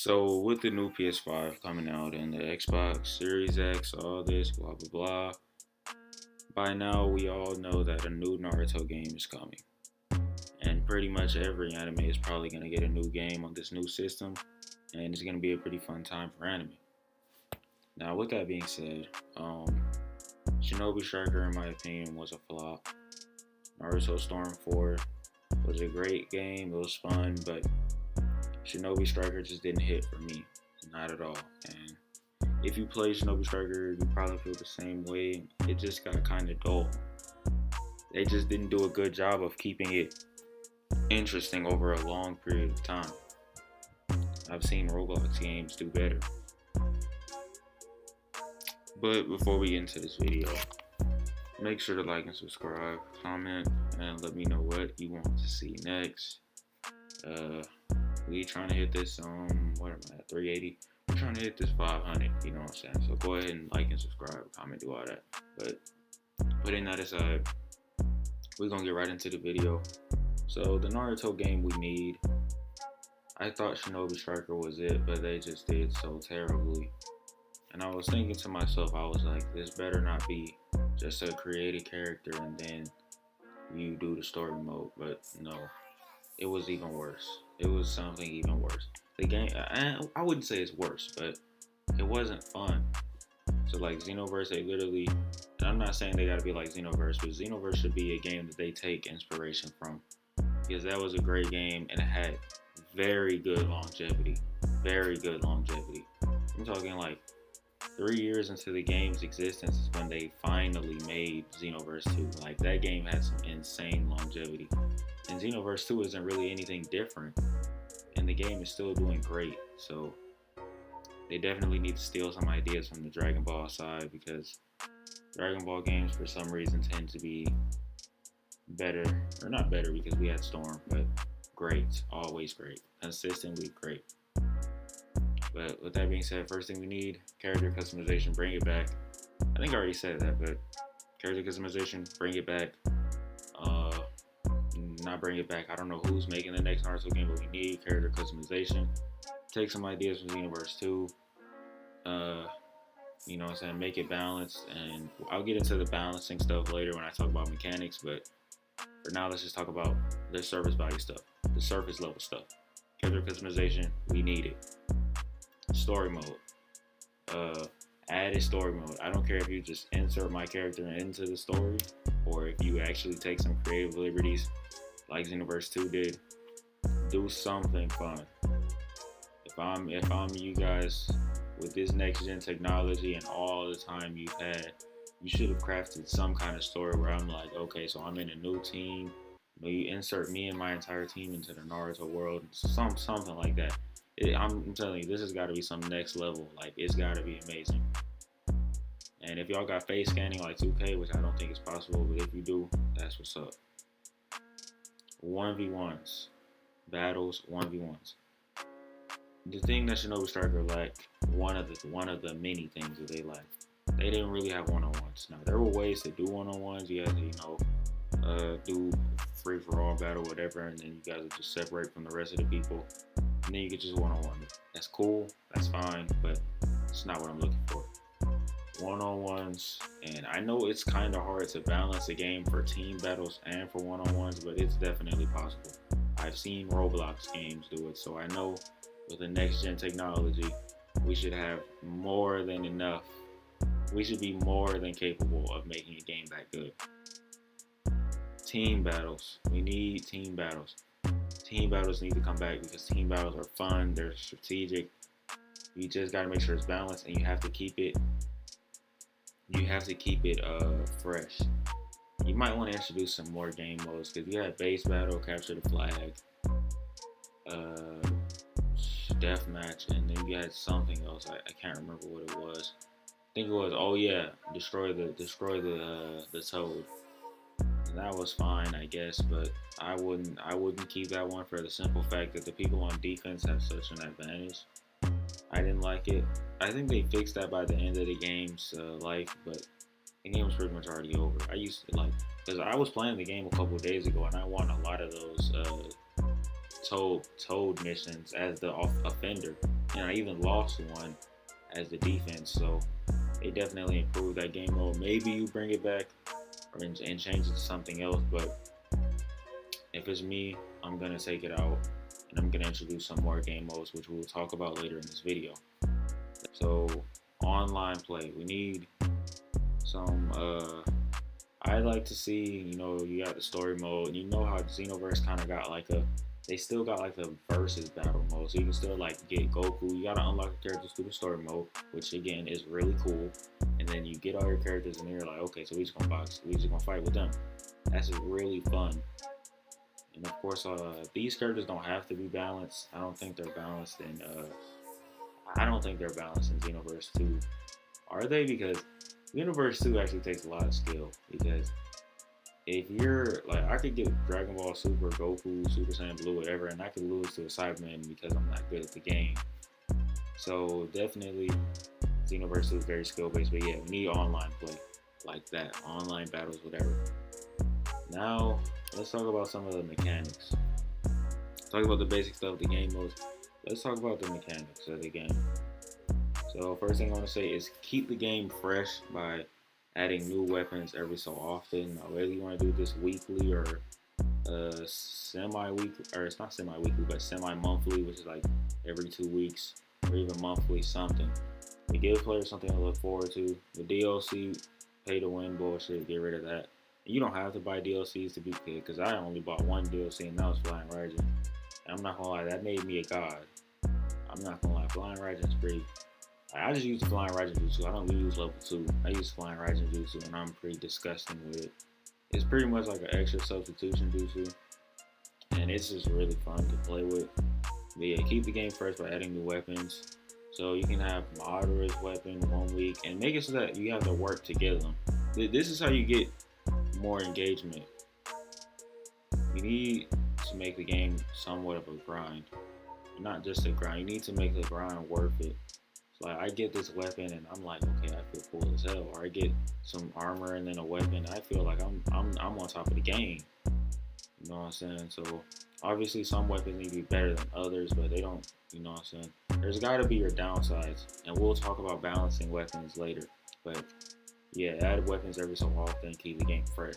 So with the new PS5 coming out and the Xbox Series X, all this blah blah blah, by now we all know that a new Naruto game is coming. And pretty much every anime is probably gonna get a new game on this new system, and it's gonna be a pretty fun time for anime. Now with that being said, Shinobi Striker in my opinion was a flop. Naruto Storm 4 was a great game, it was fun, but Shinobi Striker just didn't hit for me, not at all. And if you play Shinobi Striker, you probably feel the same way. It just got kind of dull. They just didn't do a good job of keeping it interesting over a long period of time. I've seen Roblox games do better. But before we get into this video, make sure to like and subscribe, comment, and let me know what you want to see next. We trying to hit this what am I at, 380? We're trying to hit this 500, you know what I'm saying? So go ahead and like and subscribe, comment, do all that. But putting that aside, we're gonna get right into the video. So the Naruto game we need, I thought Shinobi Striker was it, but they just did so terribly. And I was thinking to myself, I was like, this better not be just a created character and then you do the story mode. But no, it was even worse. It was something even worse. The game, I wouldn't say it's worse, but it wasn't fun. So like Xenoverse, they literally, and I'm not saying they gotta be like Xenoverse, but Xenoverse should be a game that they take inspiration from. Because that was a great game and it had very good longevity. Very good longevity. I'm talking like 3 years into the game's existence is when they finally made Xenoverse 2. Like that game had some insane longevity. And Xenoverse 2 isn't really anything different. And the game is still doing great. So they definitely need to steal some ideas from the Dragon Ball side, because Dragon Ball games for some reason tend to be better, or not better because we had Storm, but great, always great, consistently great. But with that being said, first thing we need, character customization, bring it back. I think I already said that, but character customization, bring it back. Not bring it back, I don't know who's making the next Naruto game, but we need character customization. Take some ideas from Xenoverse 2. You know what I'm saying, make it balanced, and I'll get into the balancing stuff later when I talk about mechanics, but for now let's just talk about the surface value stuff, the surface level stuff. Character customization, we need it. Story mode, add a story mode. I don't care if you just insert my character into the story, or if you actually take some creative liberties like Xenoverse 2 did. Do something fun. If I'm you guys, with this next gen technology and all the time you've had, you should have crafted some kind of story where I'm like, okay, so I'm in a new team. You insert me and my entire team into the Naruto world, something like that. I'm telling you, this has got to be some next level. Like, it's got to be amazing. And if y'all got face scanning like 2K, which I don't think is possible, but if you do, that's what's up. 1v1s, battles, 1v1s. The thing that Shinobi Striker lacked, one of the many things that they lacked, they didn't really have one-on-ones. Now there were ways to do one-on-ones. You had to, do free for all battle, whatever, and then you guys would just separate from the rest of the people, and then you could just one-on-one. That's cool, that's fine, but it's not what I'm looking for. One-on-ones, and I know it's kind of hard to balance a game for team battles and for one-on-ones, but it's definitely possible. I've seen Roblox games do it, so I know with the next gen technology, we should have more than enough. We should be more than capable of making a game that good. Team battles. We need team battles. Team battles need to come back because team battles are fun, they're strategic. You just gotta make sure it's balanced, and you have to keep it fresh. You might want to introduce some more game modes, because you have base battle, capture the flag, deathmatch, and then you had something else. I can't remember what it was. I think it was, oh yeah, destroy the toad. And that was fine, I guess, but I wouldn't keep that one for the simple fact that the people on defense have such an advantage. I didn't like it. I think they fixed that by the end of the game's life, but the game was pretty much already over. I used to because I was playing the game a couple of days ago, and I won a lot of those told missions as the offender, and I even lost one as the defense. So they definitely improved that game mode. Maybe you bring it back and change it to something else, but if it's me, I'm gonna take it out and I'm gonna introduce some more game modes, which we'll talk about later in this video. So online play, we need some. I'd like to see, you got the story mode. You know how Xenoverse kind of got like they still got like the versus battle mode, so you can still like get Goku. You gotta unlock the characters through the story mode, which again is really cool. And then you get all your characters, and you're like, okay, so we just gonna fight with them. That's really fun. And of course, these characters don't have to be balanced. I don't think they're balanced in. I don't think they're balanced in Xenoverse 2. Are they? Because Xenoverse 2 actually takes a lot of skill. Because if you're like, I could get Dragon Ball Super, Goku, Super Saiyan Blue, whatever, and I could lose to a Cyberman because I'm not good at the game. So definitely, Xenoverse 2 is very skill based. But yeah, we need online play like that, online battles, whatever. Now let's talk about some of the mechanics. Talk about the basic stuff of the game modes. Let's talk about the mechanics of the game. So first thing I want to say is keep the game fresh by adding new weapons every so often. Now, whether you want to do this weekly or semi-weekly, or it's not semi-weekly, but semi-monthly, which is like every 2 weeks, or even monthly something. We give players something to look forward to. The DLC, pay to win bullshit, get rid of that. You don't have to buy DLCs to be good, because I only bought one DLC and that was Flying Raijin. And I'm not gonna lie, that made me a god. I'm not gonna lie, Flying Raijin's pretty. I just use Flying Raijin Jutsu. I don't use level 2. I use Flying Raijin Jutsu, and I'm pretty disgusting with it. It's pretty much like an extra substitution Jutsu, and it's just really fun to play with. But yeah, keep the game fresh by adding new weapons. So you can have Madara's weapon 1 week, and make it so that you have to work to get them. This is how you get more engagement. You need to make the game somewhat of a grind. Not just a grind. You need to make the grind worth it. So like, I get this weapon and I'm like, okay, I feel cool as hell. Or I get some armor and then a weapon, and I feel like I'm on top of the game. You know what I'm saying? So obviously some weapons need to be better than others, but they don't. You know what I'm saying? There's got to be your downsides, and we'll talk about balancing weapons later. But yeah, add weapons every so often, keep the game fresh.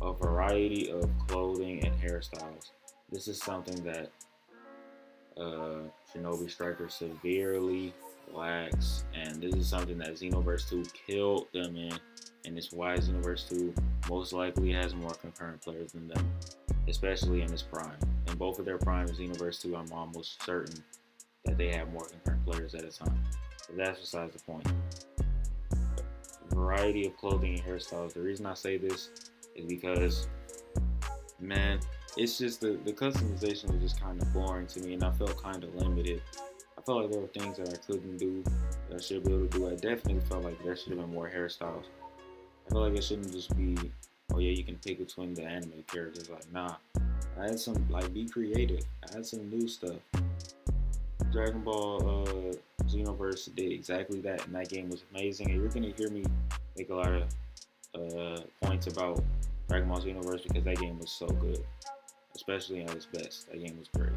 A variety of clothing and hairstyles. This is something that Shinobi Striker severely lacks, and this is something that Xenoverse 2 killed them in, and it's why Xenoverse 2 most likely has more concurrent players than them, especially in its prime. In both of their primes, Xenoverse 2, I'm almost certain that they have more concurrent players at a time. But that's besides the point. Variety of clothing and hairstyles. The reason I say this is because, man, it's just the customization was just kind of boring to me, and I felt kind of limited. I felt like there were things that I couldn't do that I should be able to do. I definitely felt like there should have been more hairstyles. I feel like it shouldn't just be, oh yeah, you can pick between the anime characters. Like, nah. I had some, like, be creative. I had some new stuff. Dragon Ball Xenoverse did exactly that, and that game was amazing. And you're gonna hear me make a lot of points about Dragon Ball Xenoverse because that game was so good, especially at its best. That game was great.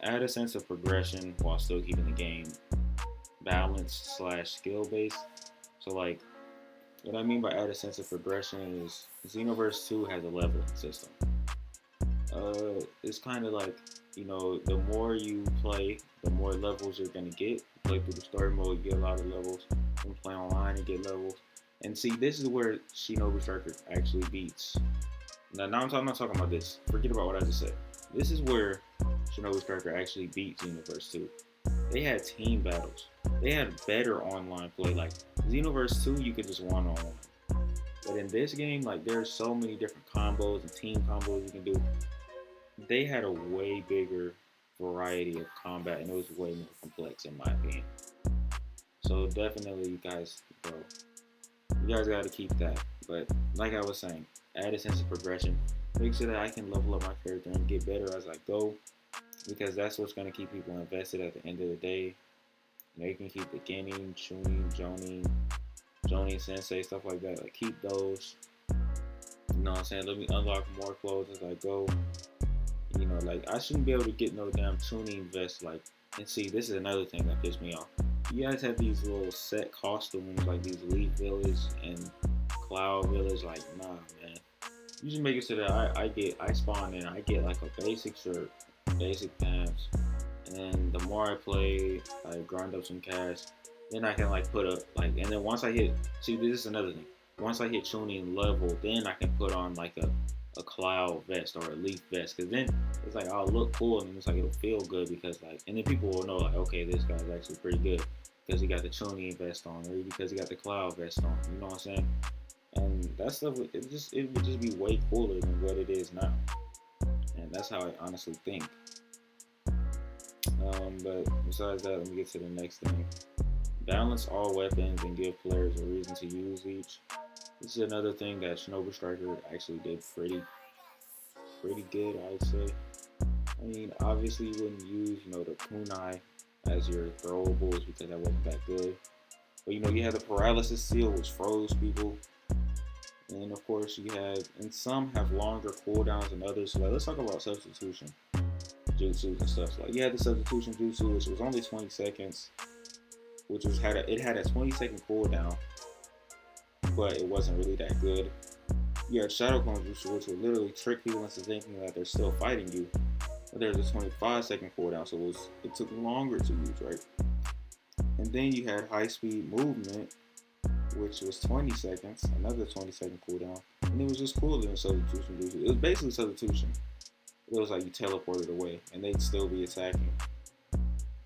Add a sense of progression while still keeping the game balanced / skill based. So like, what I mean by add a sense of progression is Xenoverse 2 has a leveling system. It's kind of like, the more you play, the more levels you're gonna get. You play through the story mode, you get a lot of levels. You play online, you get levels. And see, this is where Shinobi Striker actually beats. Now I'm not talking about this. Forget about what I just said. This is where Shinobi Striker actually beat Xenoverse 2. They had team battles. They had better online play. Like, Xenoverse 2, you could just one-on-one. But in this game, like, there's so many different combos and team combos you can do. They had a way bigger variety of combat, and it was way more complex, in my opinion. So definitely, you guys gotta keep that. But like I was saying, add a sense of progression. Make sure that I can level up my character and get better as I go, because that's what's gonna keep people invested at the end of the day. You can keep the Genin, Chunin, Jonin Sensei, stuff like that. Like, keep those. You know what I'm saying? Let me unlock more clothes as I go. You know, like, I shouldn't be able to get no damn tuning vest. Like, and see, this is another thing that pissed me off. You guys have these little set costumes, like these Leaf Village and Cloud Village. Like, nah, man. You just make it so that I spawn in, I get like a basic shirt, basic pants, and then the more I play, I grind up some cash. Then I can like put up like, and then once I hit, see, this is another thing. Once I hit tuning level, then I can put on like a cloud vest or a leaf vest, because then it's like I'll look cool and it's like it'll feel good, because like, and then people will know like, okay, this guy's actually pretty good because he got the tuning vest on, or because he got the cloud vest on. You know what I'm saying? And that stuff, it would just be way cooler than what it is now. And that's how I honestly think. But besides that, let me get to the next thing. Balance all weapons and give players a reason to use each. This is another thing that Shinobi Striker actually did pretty good, I'd say. I mean, obviously you wouldn't use, you know, the kunai as your throwables because that wasn't that good. But you know, you had the paralysis seal, which froze people. And of course you had, and some have longer cooldowns than others. So like, let's talk about substitution jutsus and stuff. Like, you had the substitution jutsu, which was only 20 seconds, which was it had a 20-second cooldown, but it wasn't really that good. You had Shadow Clone Jutsu, which would literally trick people into thinking that they're still fighting you. But there's a 25-second cooldown, so it took longer to use, right? And then you had High Speed Movement, which was 20 seconds, another 20-second cooldown, and it was just cooler than Substitution Jutsu. It was basically Substitution. It was like you teleported away, and they'd still be attacking,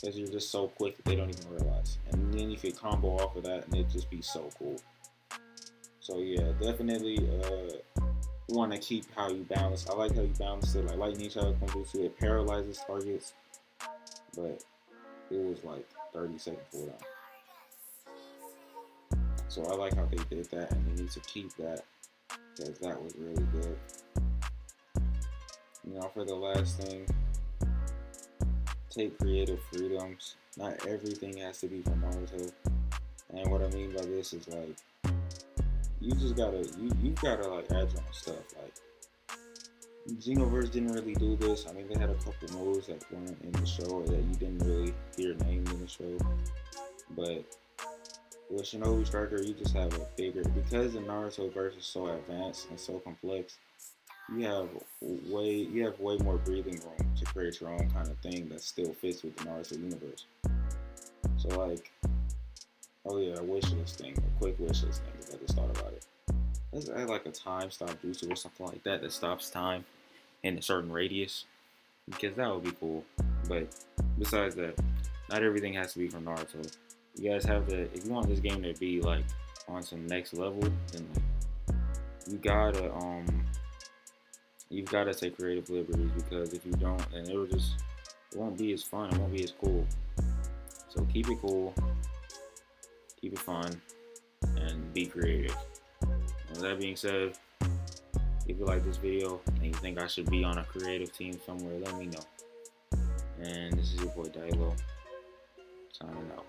because you're just so quick that they don't even realize. And then you could combo off of that, and it'd just be so cool. So yeah, definitely you want to keep how you balance. I like how you balance it. Like Lightning Shadow Jutsu, it paralyzes targets, but it was like 30-second cooldown. So I like how they did that, and they need to keep that, because that was really good. You know, for the last thing, take creative freedoms. Not everything has to be from Naruto. And what I mean by this is like, you just gotta, you gotta like add your own stuff. Like, Xenoverse didn't really do this. I mean, they had a couple moves that weren't in the show, or that you didn't really hear named in the show. But with Shinobi Striker, you just have a bigger, because the Naruto verse is so advanced and so complex, you have way more breathing room to create your own kind of thing that still fits with the Naruto universe. So like, oh yeah, a wishlist thing, a quick wishlist thing, if I just thought about it. Let's add like a time stop jutsu or something like that stops time in a certain radius, because that would be cool. But besides that, not everything has to be from Naruto. You guys have to, if you want this game to be like on some next level, then like, you've gotta take creative liberties, because if you don't, then it won't be as fun, it won't be as cool. So keep it cool, keep it fun, and be creative. With that being said, if you like this video and you think I should be on a creative team somewhere, let me know. And this is your boy Dyloh, signing out.